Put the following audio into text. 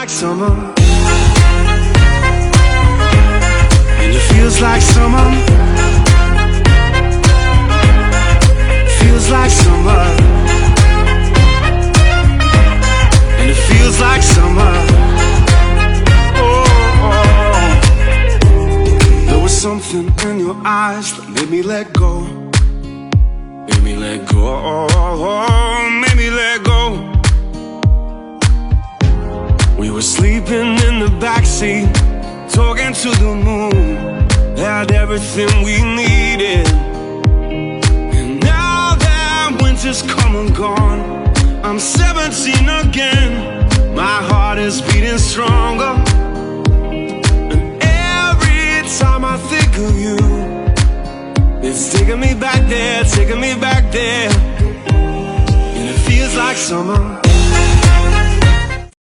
like summer, and it feels like summer. Feels like summer, and it feels like summer. Oh, there was something in your eyes that made me let go. Made me let go, made me let go. We were sleeping in the backseat, talking to the moon. Had everything we needed. And now that winter's come and gone, I'm 17 again. My heart is beating stronger. And every time I think of you, it's taking me back there, taking me back there. And it feels like summer.